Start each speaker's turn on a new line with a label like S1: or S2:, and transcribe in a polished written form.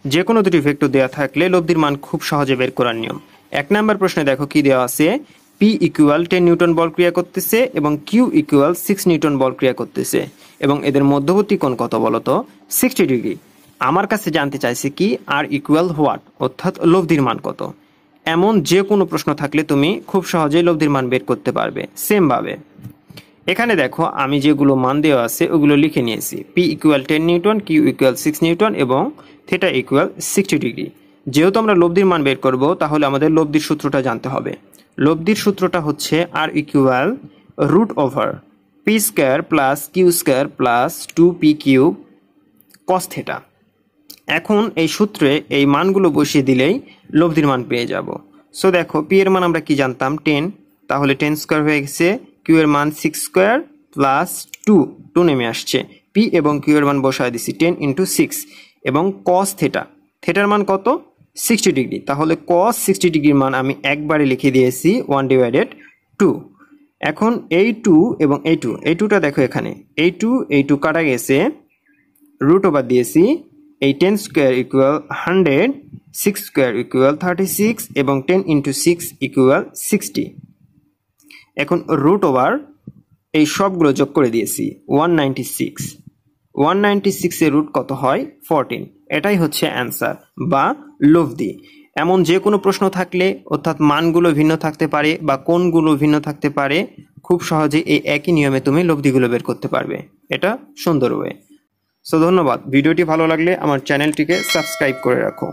S1: যে কোনো দুটি ভেক্টর দেওয়া থাকলে লব্ধির মান খুব সহজে বের করার নিয়ম। 1 নম্বর প্রশ্নে দেখো কি দেওয়া আছে, P ইকুয়াল 10 নিউটন বল ক্রিয়া করতেছে এবং Q ইকুয়াল 6 নিউটন বল ক্রিয়া করতেছে এবং এদের মধ্যবর্তী কোণ কত বলতো, 60 ডিগ্রি। আমার কাছে জানতে চাইছে কি R ইকুয়াল হোয়াট, অর্থাৎ লব্ধির মান কত। এমন যে কোনো প্রশ্ন থাকলে তুমি খুব সহজেই লব্ধির মান বের করতে পারবে সেম ভাবে। এখানে দেখো আমি যেগুলো মান দেওয়া আছে ওগুলো লিখে নিয়েছি। P equal 10 Newton, Q equal 6 Newton এবং থিটা ইকুয়াল 60 ডিগ্রি। যেহেতু আমরা লব্ধির মান বের করব তাহলে আমাদের লব্ধির সূত্রটা জানতে হবে। লব্ধির সূত্রটা হচ্ছে R equal root over P square plus Q square plus 2p cube cos theta. এখন এই সূত্রে এই মানগুলো বসিয়ে দিলেই লব্ধির মান পেয়ে যাব। সো দেখো পি এর মান আমরা কি জানতাম 10, তাহলে 10 স্কয়ার হয়ে গেছে। কিউ এর মান 6 স্কয়ার প্লাস 2 নেমে আসছে। পি এবং কিউ এর মান বসায় দিছি 10 ইন্টু 6 এবং কস থিটা, থিটার মান কত 60 ডিগ্রি, তাহলে কস 60 ডিগ্রির মান আমি একবারে লিখে দিয়েছি 1/2। এখন এই 2 এবং এই 2টা দেখো এখানে এই 2 কাটা গেছে, রুট ওভার দিয়েছি। এই 10 স্কয়ার ইকুয়াল 100, 6 স্কয়ার ইকুয়াল 36 এবং 10 ইন্টু 6 ইকুয়াল 60। এখন রুট ওভার এই সবগুলো যোগ করে দিয়েছি 196 এর রুট কত হয় 14। এটাই হচ্ছে অ্যান্সার বা লব্ধি। এমন যে কোনো প্রশ্ন থাকলে অর্থাৎ মানগুলো ভিন্ন থাকতে পারে বা কোণগুলো ভিন্ন থাকতে পারে, খুব সহজে এই একই নিয়মে তুমি লব্ধিগুলো বের করতে পারবে। এটা সুন্দর ওয়ে। সো ধন্যবাদ। ভিডিওটি ভালো লাগলে আমার চ্যানেলটিকে সাবস্ক্রাইব করে রাখো।